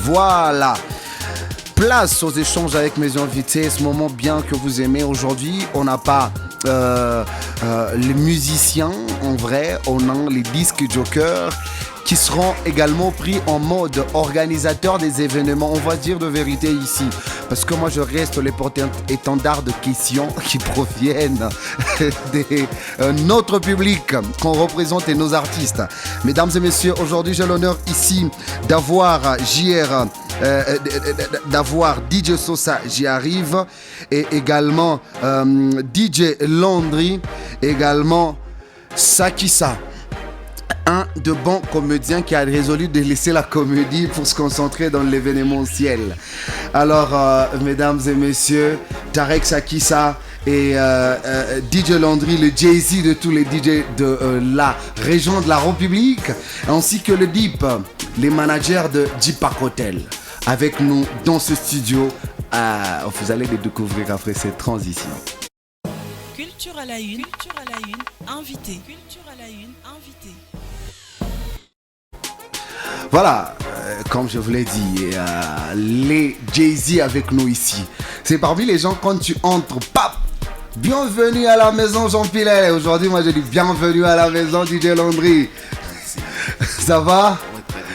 Voilà. Place aux échanges avec mes invités, ce moment bien que vous aimez. Aujourd'hui, on n'a pas les musiciens en vrai, on a les disques jokers qui seront également pris en mode organisateur des événements. On va dire de vérité ici, parce que moi je reste les porte-étendards de questions qui proviennent de notre public qu'on représente et nos artistes. Mesdames et messieurs, aujourd'hui j'ai l'honneur ici d'avoir d'avoir DJ Sosa, j'y arrive, et également DJ Landry, également Sakissa. Un de bons comédiens qui a résolu de laisser la comédie pour se concentrer dans l'événementiel. Alors, mesdames et messieurs, Tarek Sakissa et DJ Landry, le Jay-Z de tous les DJ de la région de la République, ainsi que le Deep, les managers de Deep Park Hotel, avec nous dans ce studio. Vous allez les découvrir après cette transition. Culture à la une, invité. Culture à la une, invité. Voilà, comme je vous l'ai dit, les Jay-Z avec nous ici. C'est parmi les gens, quand tu entres, pap, bienvenue à la maison Jean Pilet. Aujourd'hui, moi je dis bienvenue à la maison DJ Landry. Ça va?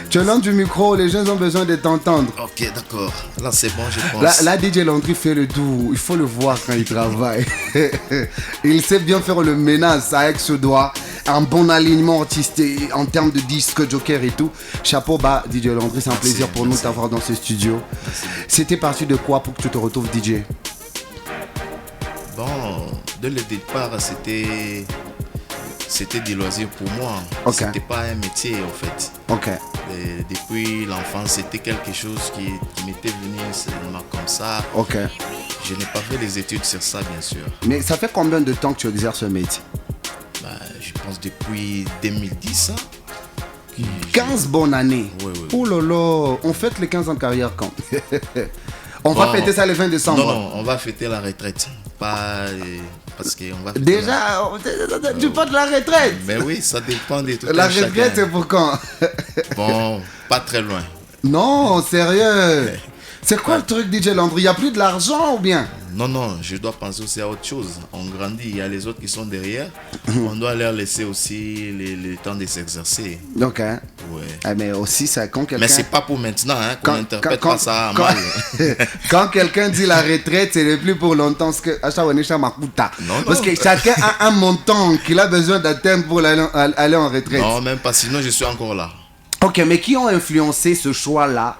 Tu es loin du micro, les gens ont besoin de t'entendre. Ok, d'accord. Là, c'est bon, je pense. Là, DJ Landry fait le doux. Il faut le voir quand il travaille. Il sait bien faire le ménage avec ce doigt. Un bon alignement artistique en termes de disque, joker et tout. Chapeau bas, DJ Landry. C'est un plaisir pour nous de t'avoir dans ce studio. C'était parti de quoi pour que tu te retrouves DJ? Bon, dès le départ, c'était des loisirs pour moi. Okay. C'était pas un métier en fait. Ok. Et depuis l'enfance, c'était quelque chose qui m'était venu seulement comme ça. Ok. Je n'ai pas fait des études sur ça, bien sûr. Mais ça fait combien de temps que tu exerces ce métier? Je pense depuis 2010. 15 bonnes années. Oui. Oh là là, on fête les 15 ans de carrière quand? On va fêter ça le 20 décembre. Non, on va fêter la retraite. Pas parce qu'on va fêter déjà, tu parles de la retraite? Mais oui, ça dépend de tout. La retraite, c'est pour quand? Bon, pas très loin. Non, sérieux. C'est quoi le truc, DJ Landry? Il n'y a plus de l'argent ou bien? Non, je dois penser aussi à autre chose. On grandit, il y a les autres qui sont derrière. On doit leur laisser aussi le temps de s'exercer. Ok. Ouais. Mais aussi, ça, quand quelqu'un... Mais c'est pas pour maintenant, hein, qu'on n'interprète pas ça à mal. Quand quelqu'un dit la retraite, c'est le plus pour longtemps. Parce que chacun a un montant qu'il a besoin d'atteindre pour aller en retraite. Non, même pas, sinon je suis encore là. Ok, mais qui ont influencé ce choix-là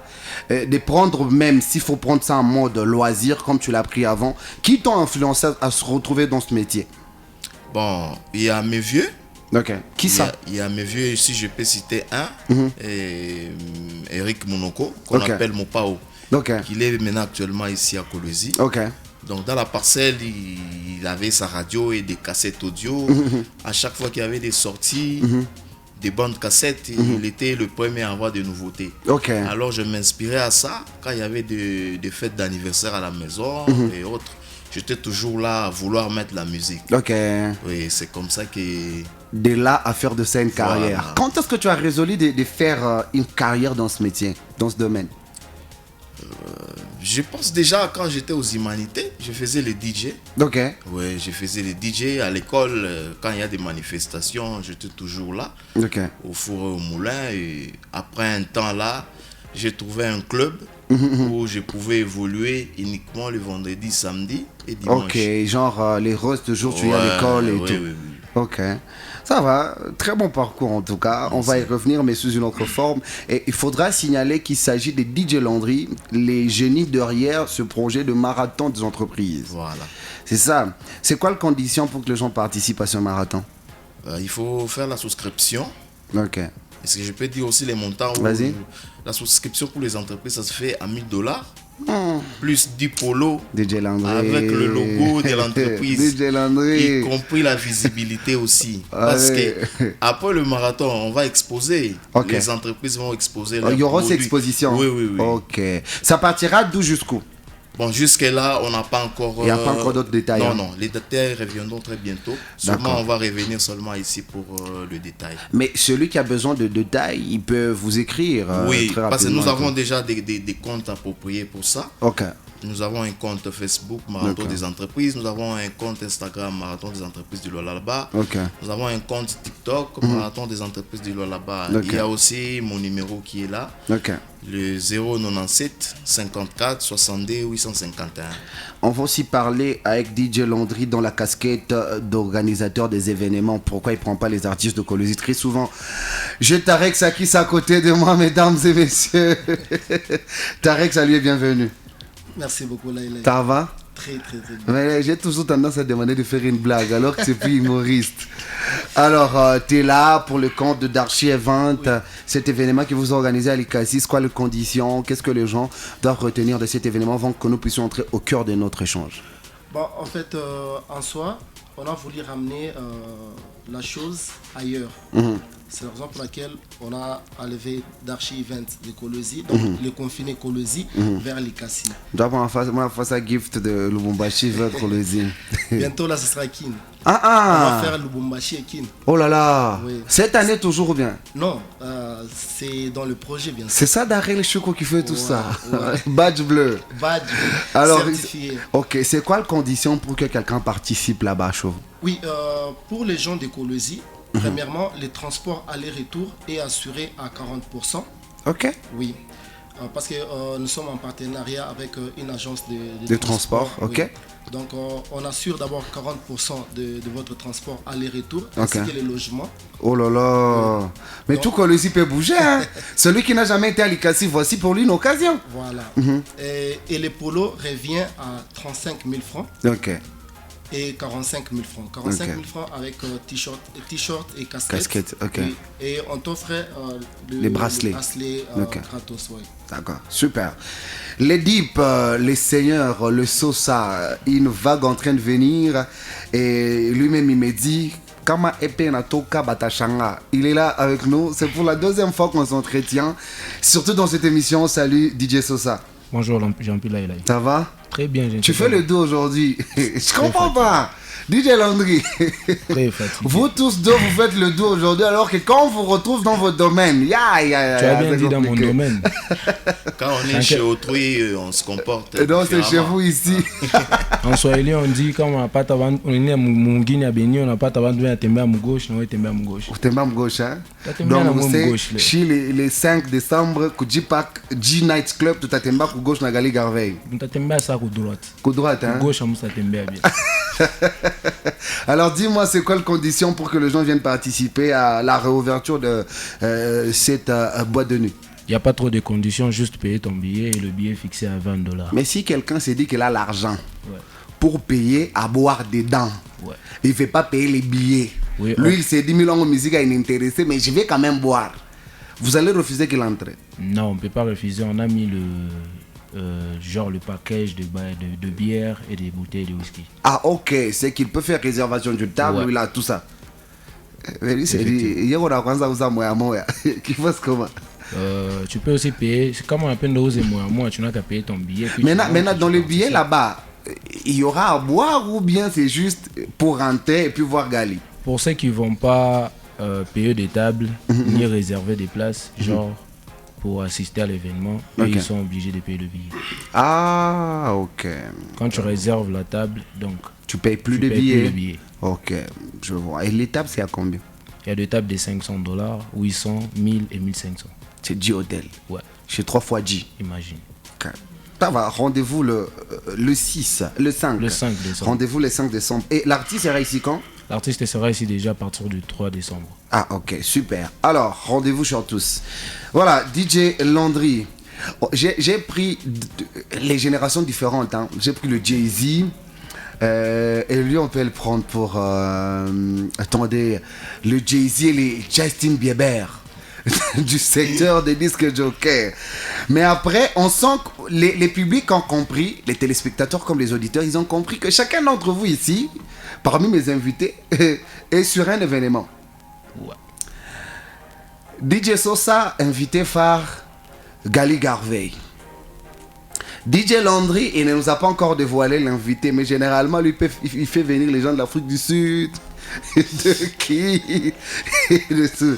de prendre, même s'il faut prendre ça en mode loisir, comme tu l'as pris avant, qui t'ont influencé à se retrouver dans ce métier? Bon, il y a mes vieux. Ok, qui ça? Il y a mes vieux, si je peux citer un, Eric Monoko, qu'on appelle Mopao, qui est maintenant actuellement ici à Kolwezi. Ok. Donc dans la parcelle, il avait sa radio et des cassettes audio. À chaque fois qu'il y avait des sorties, des bandes cassettes, il était le premier à avoir des nouveautés. Okay. Alors je m'inspirais à ça quand il y avait des fêtes d'anniversaire à la maison et autres. J'étais toujours là à vouloir mettre la musique. Ok. Oui, c'est comme ça que... De là à faire de ça une carrière. Voilà. Quand est-ce que tu as résolu de faire une carrière dans ce métier, dans ce domaine? Je pense déjà quand j'étais aux humanités, je faisais les DJ. Ok. Oui, je faisais les DJ à l'école. Quand il y a des manifestations, j'étais toujours là. Ok. Au four et au moulin. Et après un temps là, j'ai trouvé un club où je pouvais évoluer uniquement le vendredi, samedi et dimanche. Ok, genre les restes de jour tu es à l'école et tout. Oui. Ok, ça va, très bon parcours en tout cas. On va y revenir mais sous une autre forme. Et il faudra signaler qu'il s'agit de DJ Landry, les génies derrière ce projet de marathon des entreprises. Voilà. C'est ça. C'est quoi la condition pour que les gens participent à ce marathon? Il faut faire la souscription. Ok. Est-ce que je peux dire aussi les montants? Vas-y. La souscription pour les entreprises, ça se fait à $1000. Plus 10 polos DJ Landry. avec le logo de l'entreprise, DJ Landry. y compris la visibilité aussi. Parce que après le marathon, on va exposer. Okay. Les entreprises vont exposer. Il y aura cette exposition. Oui. Ok. Ça partira d'où jusqu'où? Bon, jusque-là, on n'a pas encore... Il n'y a pas encore d'autres détails. Non, hein. non, les détails reviendront très bientôt. Seulement, on va revenir seulement ici pour le détail. Mais celui qui a besoin de détails, il peut vous écrire oui, très rapidement. parce que nous avons déjà des comptes appropriés pour ça. Ok. Nous avons un compte Facebook, Marathon des entreprises. Nous avons un compte Instagram, Marathon des entreprises du Lualaba. Ok. Nous avons un compte TikTok, Marathon des entreprises du Lualaba. Ok. Il y a aussi mon numéro qui est là. Ok. Le 097 54 62 851. On va aussi parler avec DJ Landry dans la casquette d'organisateur des événements. Pourquoi il ne prend pas les artistes de Colosi? Très souvent, j'ai Tarek Sakis à côté de moi, mesdames et messieurs. Tarek, salut et bienvenue. Merci beaucoup, Laïla. Ça va? Très, très, très bien. Mais j'ai toujours tendance à demander de faire une blague alors que c'est plus humoriste. Alors, tu es là pour le compte de Darchi Event, oui. Cet événement que vous organisez à l'ICASIS. Quoi les conditions? Qu'est-ce que les gens doivent retenir de cet événement avant que nous puissions entrer au cœur de notre échange? Bon, en fait, en soi, on a voulu ramener la chose ailleurs. C'est la raison pour laquelle on a enlevé Darchi Event de Colosi, donc le confiné Colosi vers l'ICASI. Moi, face à gift de Lubumbashi vers Colosi. Bientôt, là, ce sera Kin. On va faire Lubumbashi et Kin. Oh là là, oui. Cette année toujours bien? Non, c'est dans le projet, bien sûr. C'est ça Darrell Choco qui fait tout ça. Ouais. Badge bleu. Badge alors, certifié. Ok, c'est quoi la condition pour que quelqu'un participe là-bas, Chauve? Oui, pour les gens de Colosi, premièrement, le transport aller-retour est assuré à 40%. Ok. Oui, parce que nous sommes en partenariat avec une agence de transport. Ok. Oui. Donc, on assure d'abord 40% de votre transport aller-retour, ainsi que les logements. Oh là là. Oui. Mais donc, tout Colosi peut bouger. Hein. Celui qui n'a jamais été à l'ICASI, voici pour lui une occasion. Voilà. Et le polo revient à 35 000 francs. Ok. Et 45 000 francs. 45 000 francs avec t-shirt et casquette. Casquette, ok. Et on t'offrait les bracelets. gratos, ouais. D'accord, super. Les Deep, les seigneurs, le Sosa, une vague en train de venir. Et lui-même, il me dit, Kama Epena Toka Batashanga. Il est là avec nous. C'est pour la deuxième fois qu'on s'entretient. Surtout dans cette émission. Salut DJ Sosa. Bonjour Jean-Pierre Laïla. Ça va? Très bien. Tu fais le dos aujourd'hui. Je comprends pas. DJ Landry. Très fatigué. Vous tous deux, vous faites le dos aujourd'hui alors que quand on vous retrouve dans votre domaine, tu as bien dit dans mon domaine. Quand on est chez autrui, on se comporte. Et donc c'est chez vous ici. En Swahili, on dit quand on est à Mungini à Béni, on n'a pas de à Tembe à gauche, on est Tembe à gauche. Tembe à gauche, hein? Donc c'est chez les 5 décembre, Kujipak, G-Night Club, tout à Tembe à gauche, na Gali Garveille. Tout à Tembe à ça, coup droite. Coup droite, hein? Gauche, on s'est Tembe à bien. Alors dis-moi, c'est quoi les conditions pour que les gens viennent participer à la réouverture de cette boîte de nuit? Il n'y a pas trop de conditions, juste payer ton billet et le billet est fixé à $20. Mais si quelqu'un s'est dit qu'il a l'argent pour payer à boire dedans, il ne fait pas payer les billets. Oui, lui, il s'est dit, Milongo musique est intéressé, mais je vais quand même boire. Vous allez refuser qu'il entre? Non, on ne peut pas refuser. On a mis genre le package de bière et des bouteilles de whisky. Ah ok, c'est qu'il peut faire réservation d'une table, il a tout ça. Tu peux aussi payer, comme on appelle moi, tu n'as qu'à payer ton billet. Maintenant dans le billet là-bas, il y aura à boire ou bien c'est juste pour rentrer et puis voir Gali? Pour ceux qui ne vont pas payer des tables ni réserver des places, genre pour assister à l'événement, ils sont obligés de payer le billet. Ah, ok. Quand tu réserves la table, donc tu payes plus de billets. Ok, je vois. Et les tables, c'est à combien? Il y a des tables de $500, 800, 1000 et 1500. C'est G Hotel. Ouais. Chez 3 fois G. Imagine. Ok. Ça va, rendez-vous le 6, le 5. Le 5 décembre. Rendez-vous le 5 décembre. Et l'artiste sera ici quand? L'artiste sera ici déjà à partir du 3 décembre. Ah ok, super. Alors, rendez-vous sur tous. Voilà, DJ Landry. J'ai pris les générations différentes. Hein. J'ai pris le Jay-Z. Et lui, on peut le prendre pour... attendez, le Jay-Z et les Justin Bieber du secteur des disques jockey. Mais après, on sent que les publics ont compris, les téléspectateurs comme les auditeurs, ils ont compris que chacun d'entre vous ici, parmi mes invités, est sur un événement. Ouais. DJ Sosa, invité phare Gali Garveille. DJ Landry, il ne nous a pas encore dévoilé l'invité, mais généralement, lui, il fait venir les gens de l'Afrique du Sud, de qui, de tout.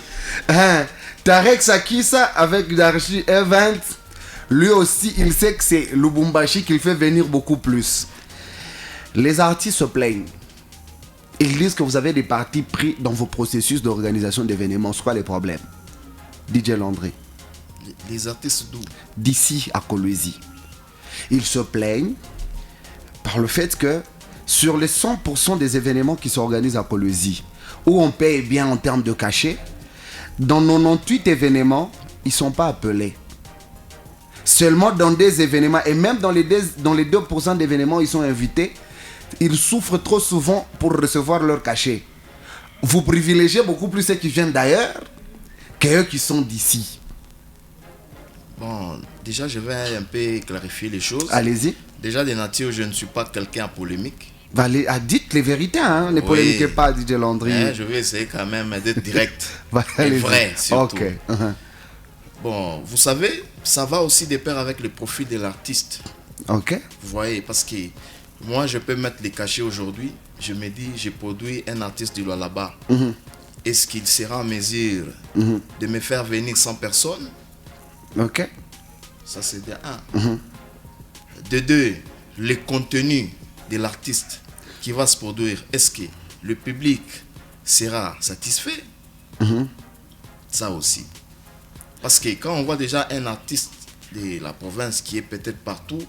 Hein? Tarek Sakissa avec Darchi Event, lui aussi, il sait que c'est Lubumbashi qu'il fait venir beaucoup plus. Les artistes se plaignent. Ils disent que vous avez des partis pris dans vos processus d'organisation d'événements. C'est quoi les problèmes? DJ Landry. Les artistes d'où? D'ici à Kolwezi. Ils se plaignent par le fait que sur les 100% des événements qui s'organisent à Kolwezi, où on paye bien en termes de cachet, dans 98 événements, ils ne sont pas appelés. Seulement dans des événements, et même dans les 2% d'événements, ils sont invités, ils souffrent trop souvent pour recevoir leur cachet. Vous privilégiez beaucoup plus ceux qui viennent d'ailleurs qu'eux qui sont d'ici. Bon, déjà, je vais un peu clarifier les choses. Allez-y. Déjà, de nature, je ne suis pas quelqu'un à polémique. Dites les vérités, hein. Ne polémiquez pas, DJ Landry. Je vais essayer quand même d'être direct et Allez-y. vrai, surtout. Ok. Bon, vous savez, ça va aussi de pair avec le profit de l'artiste. Ok. Vous voyez, parce que moi, je peux mettre les cachets aujourd'hui. Je me dis, j'ai produit un artiste du Lualaba. Est-ce qu'il sera en mesure de me faire venir 100 personnes? Ok. Ça, c'est de un. De deux, le contenu de l'artiste qui va se produire, est-ce que le public sera satisfait? Ça aussi. Parce que quand on voit déjà un artiste de la province qui est peut-être partout,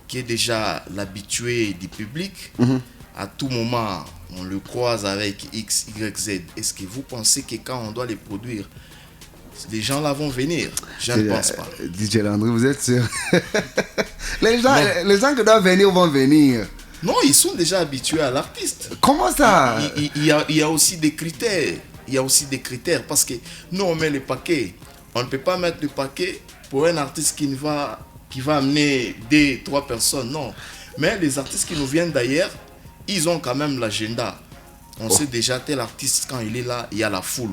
qui est déjà l'habitué du public, à tout moment, on le croise avec X, Y, Z. Est-ce que vous pensez que quand on doit les produire, les gens là vont venir? Je ne pense pas. DJ Landry, vous êtes sûr? les gens qui doivent venir vont venir. Non, ils sont déjà habitués à l'artiste. Comment ça? Il y a aussi des critères. Il y a aussi des critères parce que nous, on met le paquet. On ne peut pas mettre le paquet pour un artiste qui va amener 2-3 personnes. Non. Mais les artistes qui nous viennent d'ailleurs, ils ont quand même l'agenda. On sait déjà, tel artiste, quand il est là, il y a la foule.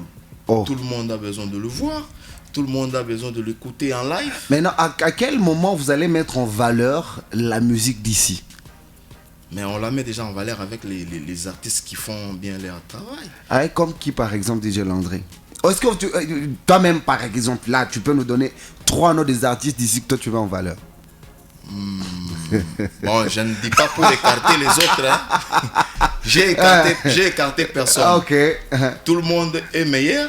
Tout le monde a besoin de le voir. Tout le monde a besoin de l'écouter en live. Maintenant, à quel moment vous allez mettre en valeur la musique d'ici? Mais on la met déjà en valeur avec les artistes qui font bien leur travail. Ah, comme qui, par exemple, DJ Landry? Est-ce que toi-même, par exemple, là, tu peux nous donner 3 noms des artistes d'ici que toi tu mets en valeur? Bon, je ne dis pas pour écarter les autres. Hein. J'ai écarté personne. Ok. Tout le monde est meilleur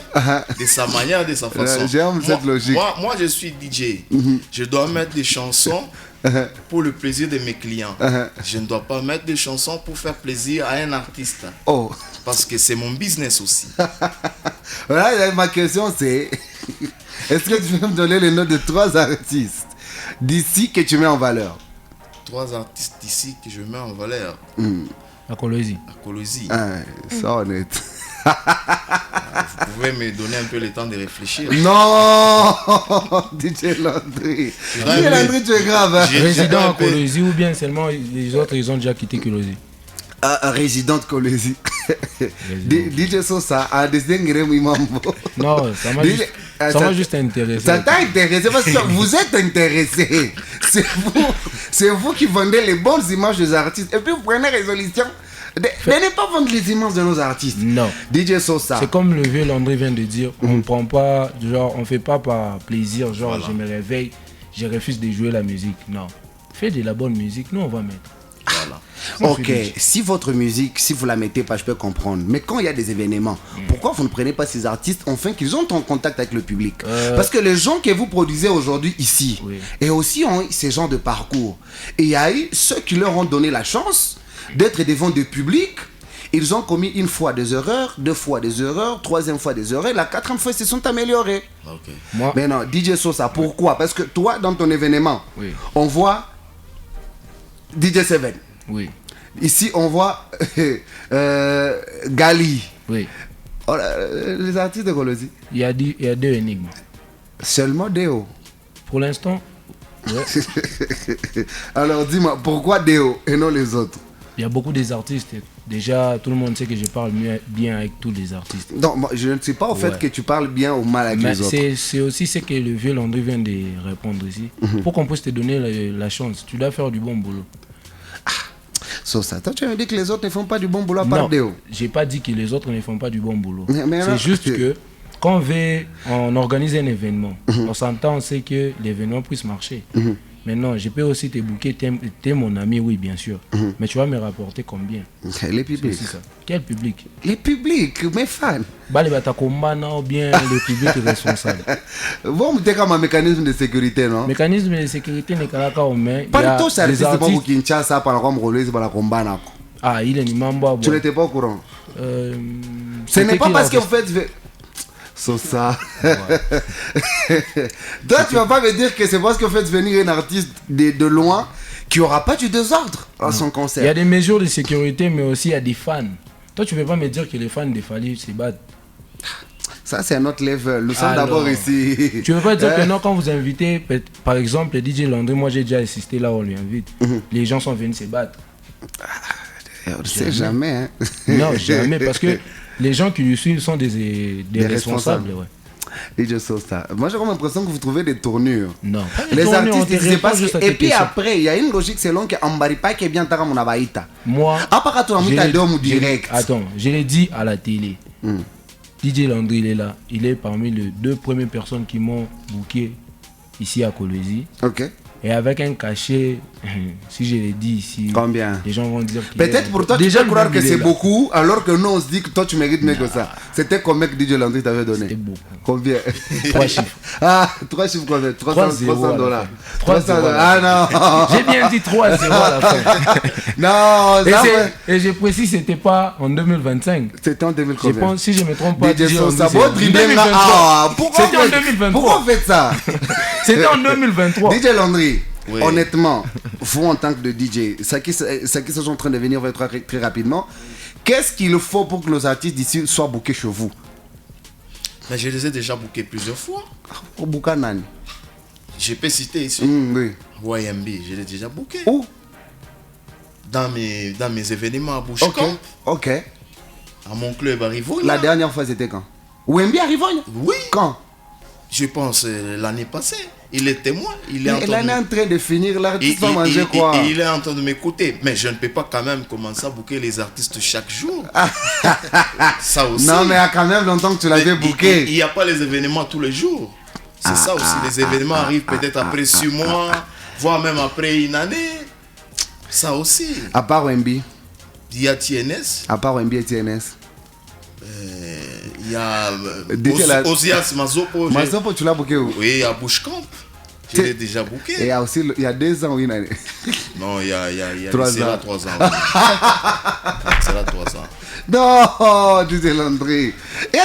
de sa manière, de sa façon. J'aime cette logique. Moi, je suis DJ. Je dois mettre des chansons pour le plaisir de mes clients. Je ne dois pas mettre des chansons pour faire plaisir à un artiste. Parce que c'est mon business aussi. Voilà, ma question c'est, est-ce que tu peux me donner les noms de 3 artistes d'ici que tu mets en valeur? 3 artistes d'ici que je mets en valeur. À Kolwezi. À Kolwezi. Ça honnête. Vous pouvez me donner un peu le temps de réfléchir. Non, DJ Landry. DJ Landry, tu es grave. Hein? Résident à Kolwezi ou bien seulement les autres, ils ont déjà quitté Kolwezi? Résident de Kolwezi. DJ Sosa a décidé de Mambo. Non, ça m'a juste intéressé. Ça t'a intéressé parce que vous êtes intéressé. C'est vous qui vendez les bonnes images des artistes. Et puis vous prenez résolution de ne pas vendre les images de nos artistes. Non. DJ Sosa. C'est comme le vieux Landry vient de dire. On prend pas, genre, on fait pas par plaisir. Genre, je me réveille, je refuse de jouer la musique. Non. Fais de la bonne musique, nous on va mettre. Voilà. Ok, si votre musique, si vous la mettez pas, je peux comprendre. Mais quand il y a des événements, pourquoi vous ne prenez pas ces artistes enfin qu'ils ont en contact avec le public? Parce que les gens que vous produisez aujourd'hui ici, et aussi ont ces gens de parcours. Et il y a eu ceux qui leur ont donné la chance d'être devant du public. Ils ont commis 1 fois des erreurs, 2 fois des erreurs, 3e fois des erreurs, la 4e fois ils se sont améliorés. Mais non, DJ Sosa, pourquoi? Parce que toi, dans ton événement, on voit DJ Seven. Oui. Ici, on voit Gali. Oui. Les artistes de Kolwezi. Il y a 2 énigmes. Seulement Deo. Pour l'instant, Alors dis-moi, pourquoi Deo et non les autres? il y a beaucoup des artistes déjà, tout le monde sait que je parle bien avec tous les artistes. Non, moi, je ne sais pas au fait que tu parles bien ou mal avec Mais les autres. c'est aussi ce que le vieux Landry vient de répondre ici. Pour qu'on puisse te donner la chance, tu dois faire du bon boulot. Ça, toi, tu as dit que les autres ne font pas du bon boulot à Non, part Déo. j'ai pas dit que les autres ne font pas du bon boulot. Mais C'est non. juste que quand on organise un événement, on s'entend, on sait que l'événement puisse marcher. Maintenant, je peux aussi te booker, t'es mon ami, oui, bien sûr. Mais tu vas me rapporter combien? Les publics. C'est ça. Quel public? Les publics, mes fans. Les Batakombana ou bien le public responsable. Bon, tu comme un mécanisme de sécurité, non? Mécanisme de sécurité n'est qu'à la main. Partout, ça artiste pas pour Kinshasa, par exemple, Rollis, par la combat. Ah, il est Nimamba. Tu n'étais pas au courant? Ce n'est pas parce que vous faites. C'est ça. Toi, tu vas pas me dire que c'est parce que vous faites venir un artiste de loin qui aura pas du désordre à son concert. Il y a des mesures de sécurité, mais aussi il y a des fans. Toi, tu peux pas me dire que les fans de Fally se battent. Ça, c'est un autre level. Nous sommes d'abord ici. Tu veux pas dire que non, quand vous invitez, par exemple, DJ Landry, moi j'ai déjà assisté là où on lui invite. Les gens sont venus se battre. On ne sait jamais. Hein. Non, jamais, parce que les gens qui lui suivent sont des responsables. Ouais. DJ Sosa. Moi, j'ai comme l'impression que vous trouvez des tournures. Non. Les artistes, c'est parce que... Et puis après, il y a une logique selon que Ambaripa qui est bien tard mon abaïta. Moi, direct. Attends, je l'ai dit à la télé. DJ Landry, il est là. Il est parmi les 2 premières personnes qui m'ont booké ici à Kolwezi. Ok. Et avec un cachet, si je l'ai dit ici, combien? Les gens vont dire peut-être pour toi, déjà tu peux croire que c'est beaucoup, alors que nous on se dit que toi tu mérites mieux que ça. C'était combien que DJ Landry t'avait donné? C'était beaucoup. Combien? 3 chiffres. Ah, 3 chiffres combien? 300 dollars. 300 dollars. Ah non. J'ai bien dit 3 0 à la fin. Non, et je précise, c'était pas en 2025. C'était en 2023. Je pense, si je me trompe pas, DJ Landry, pourquoi vous faites ça? Pourquoi vous faites ça? C'était en 2023. DJ Landry, oui. Honnêtement, vous en tant que DJ, ça qui sont en train de venir très rapidement, qu'est-ce qu'il faut pour que nos artistes d'ici soient bookés chez vous? Mais je les ai déjà bookés plusieurs fois. Au Boukanan. Je peux citer ici. Oui. YMB, je l'ai déjà booké. Où? Dans mes événements à Bouchecamp. Ok. À mon club à Rivogne. La dernière fois, c'était quand? YMB à Rivogne? Oui. Quand? Je pense l'année passée. Il est témoin. Il est en train de finir. L'artiste va manger quoi? Il est en train de m'écouter. Mais je ne peux pas quand même commencer à booker les artistes chaque jour. Ça aussi. Non, mais il y a quand même longtemps que tu l'avais booké. Il n'y a pas les événements tous les jours. C'est ça aussi. Les événements arrivent peut-être après 6 mois, voire même après une année. Ça aussi. À part OMB. Il y a TNS. À part OMB et TNS. Il y a Osias Mazopo. Mazopo, tu l'as booké où? Oui, à Bouchecamp. Je l'ai déjà booké. Et il y a 2 ans ou une année? Non, il y a 3 ans. C'est là 3 ans. C'est là 3 ans. Non, DJ Landry. Et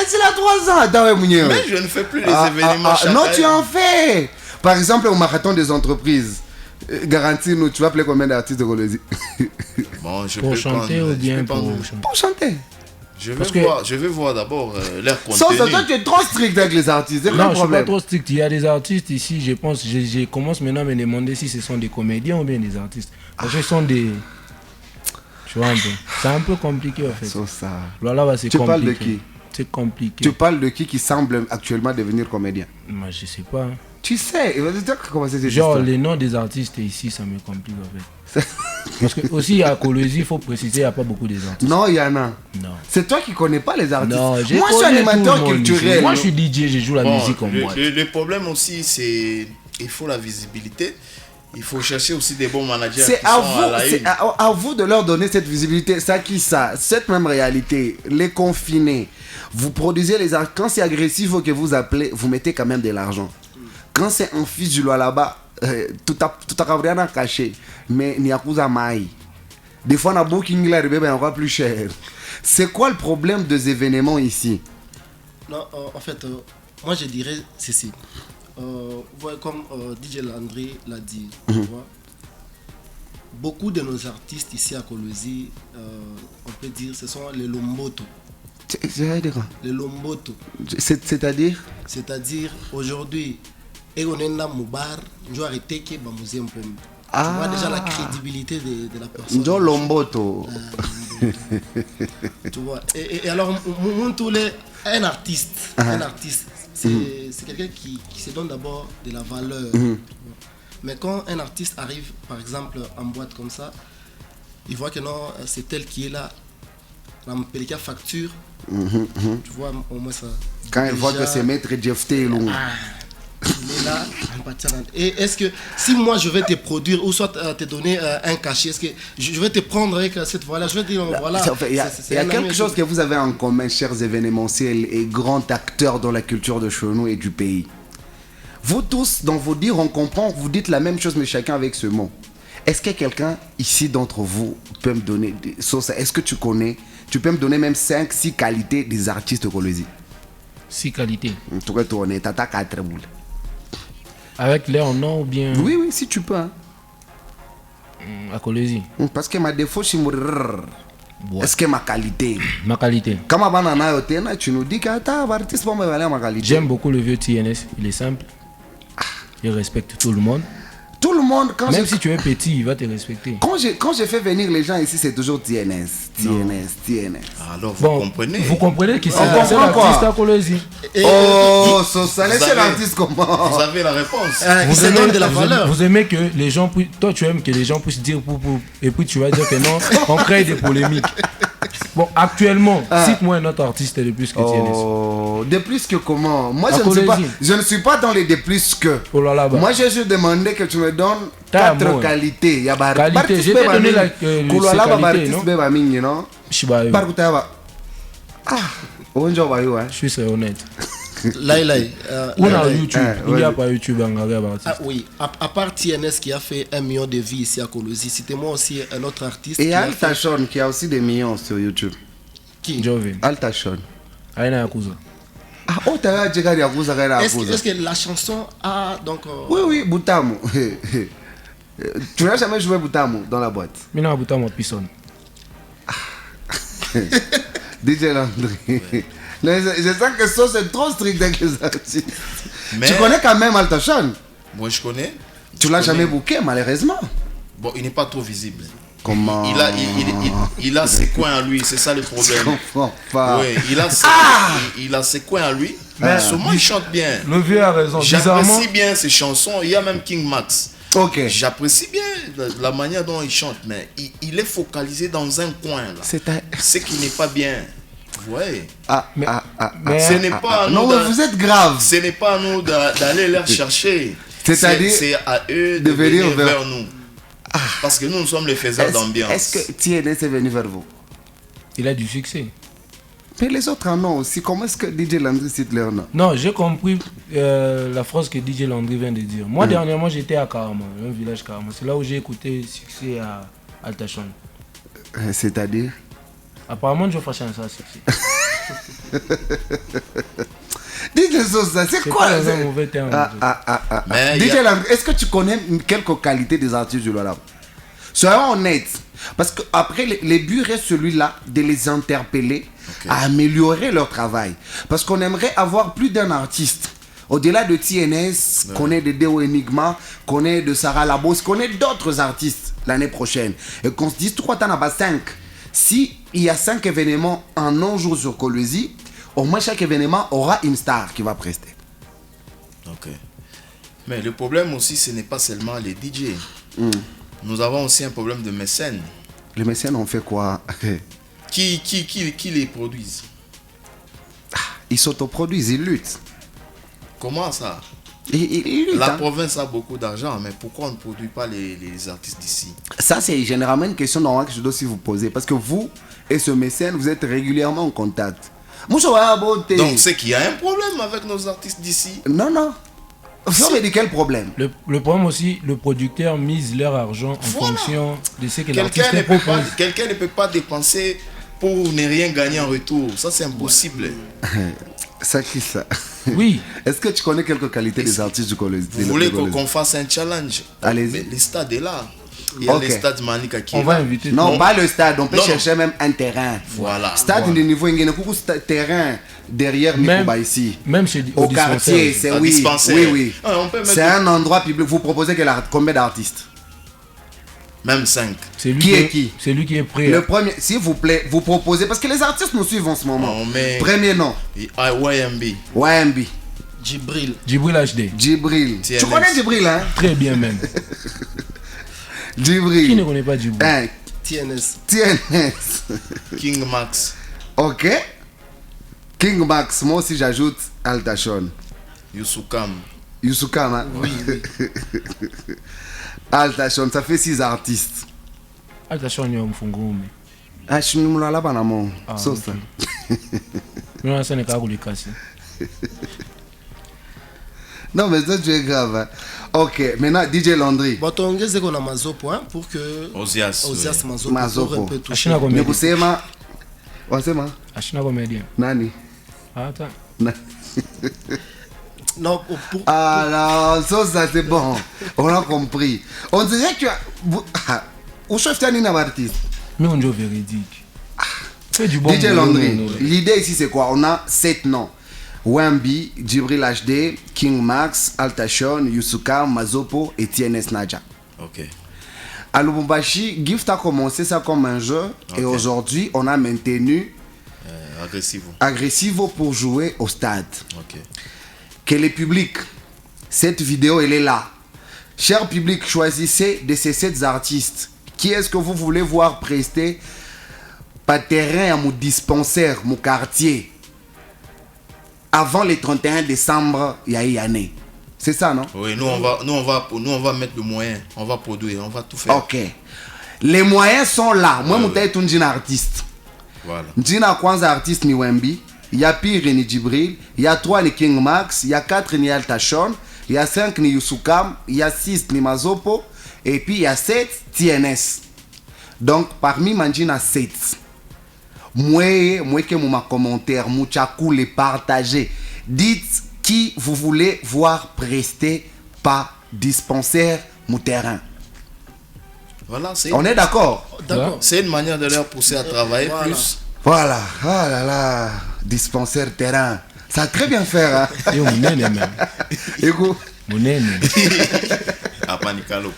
c'est là 3 ans. Mais je ne fais plus les événements chaque non, année. tu en fais. Par exemple, au marathon des entreprises. Garantie-nous, tu vas appeler combien d'artistes de Kolwezi? Bon, pour chanter ou bien pour chanter? Je vais voir d'abord leur contenu. Sauf que toi, tu es trop strict avec les artistes. Non, je ne suis pas trop strict. Il y a des artistes ici, je pense, je commence maintenant à me demander si ce sont des comédiens ou bien des artistes. Parce que ce sont des... Tu vois un peu. C'est un peu compliqué en fait. Ça. Voilà, c'est compliqué. Tu parles de qui? C'est compliqué. Tu parles de qui semble actuellement devenir comédien? Moi, je sais pas. Tu sais, comment c'est cette genre histoire? Les noms des artistes ici, ça me complique en fait. Parce que aussi à Kolwezi, il faut préciser, il n'y a pas beaucoup des artistes. Non, il y en a. Non. C'est toi qui connais pas les artistes. Non, moi, je suis animateur culturel. Moi, je suis DJ, je joue la musique en boîte. Le problème aussi, c'est il faut la visibilité. Il faut chercher aussi des bons managers. C'est à vous de leur donner cette visibilité. Cette même réalité. Les confinés. Vous produisez les artistes. Quand c'est agressif que vous appelez, vous mettez quand même de l'argent. Quand c'est un fils du loi là-bas, tout a rien caché. Mais il y a pas maï. Des fois, on a booking là, il encore plus cher. C'est quoi le problème des événements ici? Non, en fait, moi je dirais ceci. Comme DJ Landry l'a dit, tu vois, beaucoup de nos artistes ici à Kolwezi, on peut dire, ce sont les Lomboto. Les Lomboto. C'est-à-dire? C'est-à-dire, aujourd'hui, et on est là, Moubar, je vais arrêter que Tu vois déjà la crédibilité de la personne. Njo Lomboto. Tu vois. Et alors, un artiste, c'est quelqu'un qui se donne d'abord de la valeur. Mais quand un artiste arrive, par exemple, en boîte comme ça, il voit que non, c'est elle qui est là. La Pelika facture. Tu vois, au moins ça. Quand elle voit que c'est Maître Jeff Taylor. Il est là, en partant. Et est-ce que si moi je vais te produire ou soit te donner un cachet, est-ce que je vais te prendre avec cette voix-là, je vais te dire voilà. Il y a quelque chose que vous avez en commun, chers événementiels et grands acteurs dans la culture de chez nous et du pays. Vous tous, dans vos dires, on comprend, vous dites la même chose, mais chacun avec ce mot. Est-ce que quelqu'un ici d'entre vous peut me donner des sources? Est-ce que tu connais, tu peux me donner même 5-6 qualités des artistes colosi? 6 qualités. En tout cas, on est à 4 boules. Avec leur nom ou bien Oui, si tu peux. Hein. à Colosi? Parce que ma défaut, c'est Ouais. est-ce que ma qualité? Ma qualité. Comme tu nous dis que artiste pour me valer ma qualité. J'aime beaucoup le vieux TNS, il est simple. Il respecte tout le monde. Tout le monde, Même si tu es petit, il va te respecter. Quand j'ai fait venir les gens ici, c'est toujours TNS. Alors vous comprenez. Vous comprenez qui c'est On c'est comprend l'artiste quoi à Colosi. Oh, ça laisse avez- l'artiste comment? Vous avez la réponse. Il se donne de la valeur. Vous aimez que les gens puissent... Toi, tu aimes que les gens puissent dire pou, et puis tu vas dire que non, on crée des polémiques. Bon, actuellement, cite-moi un autre artiste de plus que TNS. Oh, de plus que comment? Moi, À je ne suis pas dans les de plus que. Oh là là, bah. Moi, j'ai juste demandé que tu me donnes T'as 4 moi. qualités. Il y a Qualité, je t'ai donné ces qualités, non? Shibayo. Je suis très honnête. Laïlaï. Ou dans YouTube, il n'y a vas-y. pas YouTube en arabe artiste. Oui, à part TNS qui a fait 1 million de vies ici à Colosi, citez-moi aussi un autre artiste. Et qui a Alta fait... Sean qui a aussi des millions sur YouTube. Qui Jove. Alta Sean. Aina Yakuza. Ah, oh, t'as dit que Yakuza, Est-ce que la chanson a donc. Oui, Boutamu. Tu n'as jamais joué Boutamu dans la boîte? Mina Abuta mon pisson. DJ Landry. Je sens que ça c'est trop strict avec les artistes. Mais- Tu connais quand même Alta Sean? Moi je connais. Tu Je l'as connais. jamais booké malheureusement. Bon, il n'est pas trop visible. Comment? Il a ses coins à lui, c'est ça le Je problème. comprends pas. Oui, il a ses coins à lui. Mais seulement il chante bien. Le vieux a raison. Bizarrement, J'apprécie bien ses chansons. Il y a même King Max. Ok. J'apprécie bien la manière dont il chante, mais il est focalisé dans un coin là. C'est un... Ce qui n'est pas bien. Ouais. mais- Ce n'est pas à nous Non, mais vous êtes grave. ce n'est pas à nous d'aller les chercher. C'est-à-dire C'est à eux de venir vers nous. Parce que nous sommes les faiseurs d'ambiance. Est-ce que TNS est venu vers vous? il a du succès. Mais les autres en ont aussi. Comment est-ce que DJ Landry cite leur nom? Non, j'ai compris la phrase que DJ Landry vient de dire. Moi, dernièrement, j'étais à Karama, un village Karama. C'est là où j'ai écouté Succès à Altachon. C'est-à-dire? Apparemment, je fais ça succès. DJ Sosa, c'est C'est quoi pas ça? un mauvais terme. Mais il y DJ a- Landry, est-ce que tu connais quelques qualités des artistes du Lola? Soyons honnêtes. Parce qu'après, les buts restent celui-là de les interpeller à améliorer leur travail. Parce qu'on aimerait avoir plus d'un artiste. Au-delà de TNS, qu'on ait de Deo Enigma, qu'on ait de Sarah Labos, qu'on ait d'autres artistes l'année prochaine. Et qu'on se dise, pourquoi t'en as pas 5? Si il y a 5 événements en un jour sur Colosi, au moins chaque événement aura une star qui va prester. Ok. Mais le problème aussi, ce n'est pas seulement les DJ. Nous avons aussi un problème de mécènes. Les mécènes ont fait quoi? Qui les produisent? Ils s'autoproduisent, ils luttent. Comment ça? Ils luttent, La hein. province a beaucoup d'argent, mais pourquoi on ne produit pas les artistes d'ici? Ça, c'est généralement une question normale que je dois aussi vous poser. Parce que vous et ce mécène, vous êtes régulièrement en contact. Donc c'est qu'il y a un problème avec nos artistes d'ici. Non. Vous me dit quel problème? Le problème aussi, le producteur mise leur argent en Voilà. fonction de ce que Quelqu'un l'artiste ne, peut pas- propose. quelqu'un ne peut pas dépenser pour ne rien gagner en retour. Ça, c'est impossible. Ça qui ça? Oui. Est-ce que tu connais quelques qualités des artistes du collège? Vous voulez qu'on fasse un challenge? Allez-y. Mais le stade est là. Il y a Ok. le stade Manika qui On est va là. inviter. Non, tout- pas le stade. On peut Non, chercher même un terrain. Voilà. Stade Voilà. de niveau, il y a beaucoup de terrain derrière Même- Mikuba ici. Même chez Au au quartier, dispensaire. c'est Un oui. dispensaire. Oui. Ah, on peut mettre C'est un endroit public. Vous proposez combien d'artistes? Même 5. C'est lui Qui est qui? C'est lui qui est prêt. Le premier, s'il vous plaît, vous proposez, parce que les artistes nous suivent en ce moment. On met- Premier nom, YMB. YMB, Djibril. Djibril HD. Djibril. TNS. Tu connais Djibril, hein? Très bien même. Qui ne Djibril. connaît pas Djibril? Hein, TNS. TNS. King Max. Ok. King Max, moi aussi j'ajoute Altachon. Youssoukam. Youssoukam, hein? Oui, oui. Altachon, ça fait 6 artistes. Attention, on mfungume. Ah, je suis là bas mon. Ah, So ok. ça. Nous ça n'est qu'à rouler cassé. Non, mais ça, tu es grave. Hein. Ok, maintenant DJ Landry. Bon, tongeze qu'on a Mazopo, hein, pour que Ozias. Osias Mazopo Mazopo. pour un peu toucher. Ashina Mais comédien. vous savez, wasema Ashina comédien. nani? Ah, attends. Non, pour, Ah non, ça c'est bon. On a compris. On dirait que où chef nini na artiste. Mais on est véridique. C'est du bon. DJ boulot, Landry. nous. L'idée ici c'est quoi? On a 7 noms. Wambi, Djibril HD, King Max, Altachon, Yusuka, Mazopo et TNS Naja. Ok. À Lubumbashi, Gift a commencé ça comme un jeu et Ok. aujourd'hui on a maintenu Agressivo. Agressivo pour jouer au stade. Ok. Que le public, cette vidéo elle est là. Cher public, choisissez de ces 7 artistes. Qui est-ce que vous voulez voir prester par terrain à mon dispensaire, mon quartier avant le 31 décembre, il y a une année. C'est ça, non? Oui, nous on va mettre le moyen. On va produire, on va tout faire. Ok. Les moyens sont là. Moi, je suis un artiste. Voilà. Njina kwanza artiste ni Wemby, il y a pire ni Djibril, il y a 3 ni King Max, il y a 4 ni Altachon, il y a 5 ni Youssoukam, il y a 6 ni Mazopo, et puis il y a 7 TNS. Donc parmi Manjina 7, moi que mon commentaire, mouchakou les partager. Dites qui vous voulez voir prester par dispensaire mon terrain. Voilà, c'est On est d'accord? d'accord. c'est une manière de leur pousser à travailler Voilà. plus. Voilà, oh là là, dispensaire terrain. Ça a très bien fait, hein? Yo, munene même. Écoute, Munene. À Panikalo.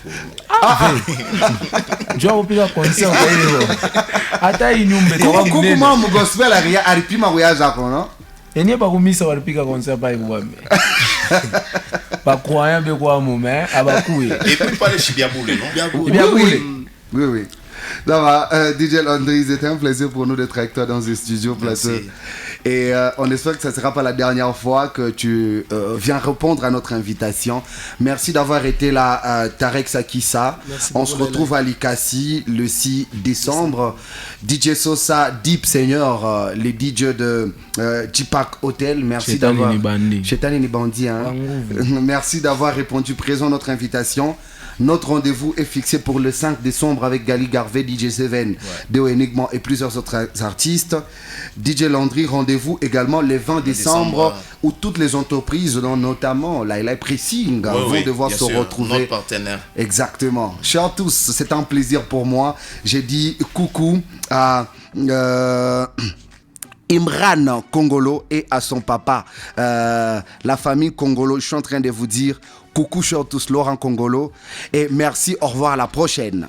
Tu vas ouvrir un concert kwa hiyo. Hata inyumbe kwa kuku munene. mwa mu gospel alipima kuyaza ko, no? Enye bakumisa walipika concert pa ikwame. Ba croyant be kwa mume abakuye. Et puis pas les chibiaboulés, non? Eh bien Oui, boulé. Oui, oui. Ça va, DJ Landry, c'était un plaisir pour nous d'être avec toi dans ce studio Merci. plateau. Et on espère que ça ne sera pas la dernière fois que tu viens répondre à notre invitation. Merci d'avoir été là, Tarek Sakissa. Merci On beaucoup, se retrouve à Likasi le 6 décembre. DJ Sosa, Deep Seigneur, les DJ de Jipak Hotel. Merci Chetani d'avoir... ni bandi. Chetani ni bandi, hein. Banguvu. Merci d'avoir répondu présent à notre invitation. Notre rendez-vous est fixé pour le 5 décembre avec Gali Garvey, DJ Seven, Deo Enigma et plusieurs autres artistes. DJ Landry, rendez-vous également le 20 décembre où toutes les entreprises, dont notamment la Pressing, vont devoir bien se sûr, retrouver. Notre partenaire. Exactement. Chers tous, c'est un plaisir pour moi. J'ai dit coucou à Imran Kongolo et à son papa, la famille Kongolo. Je suis en train de vous dire coucou chers tous, Laurent Kongolo. Et merci, au revoir, à la prochaine.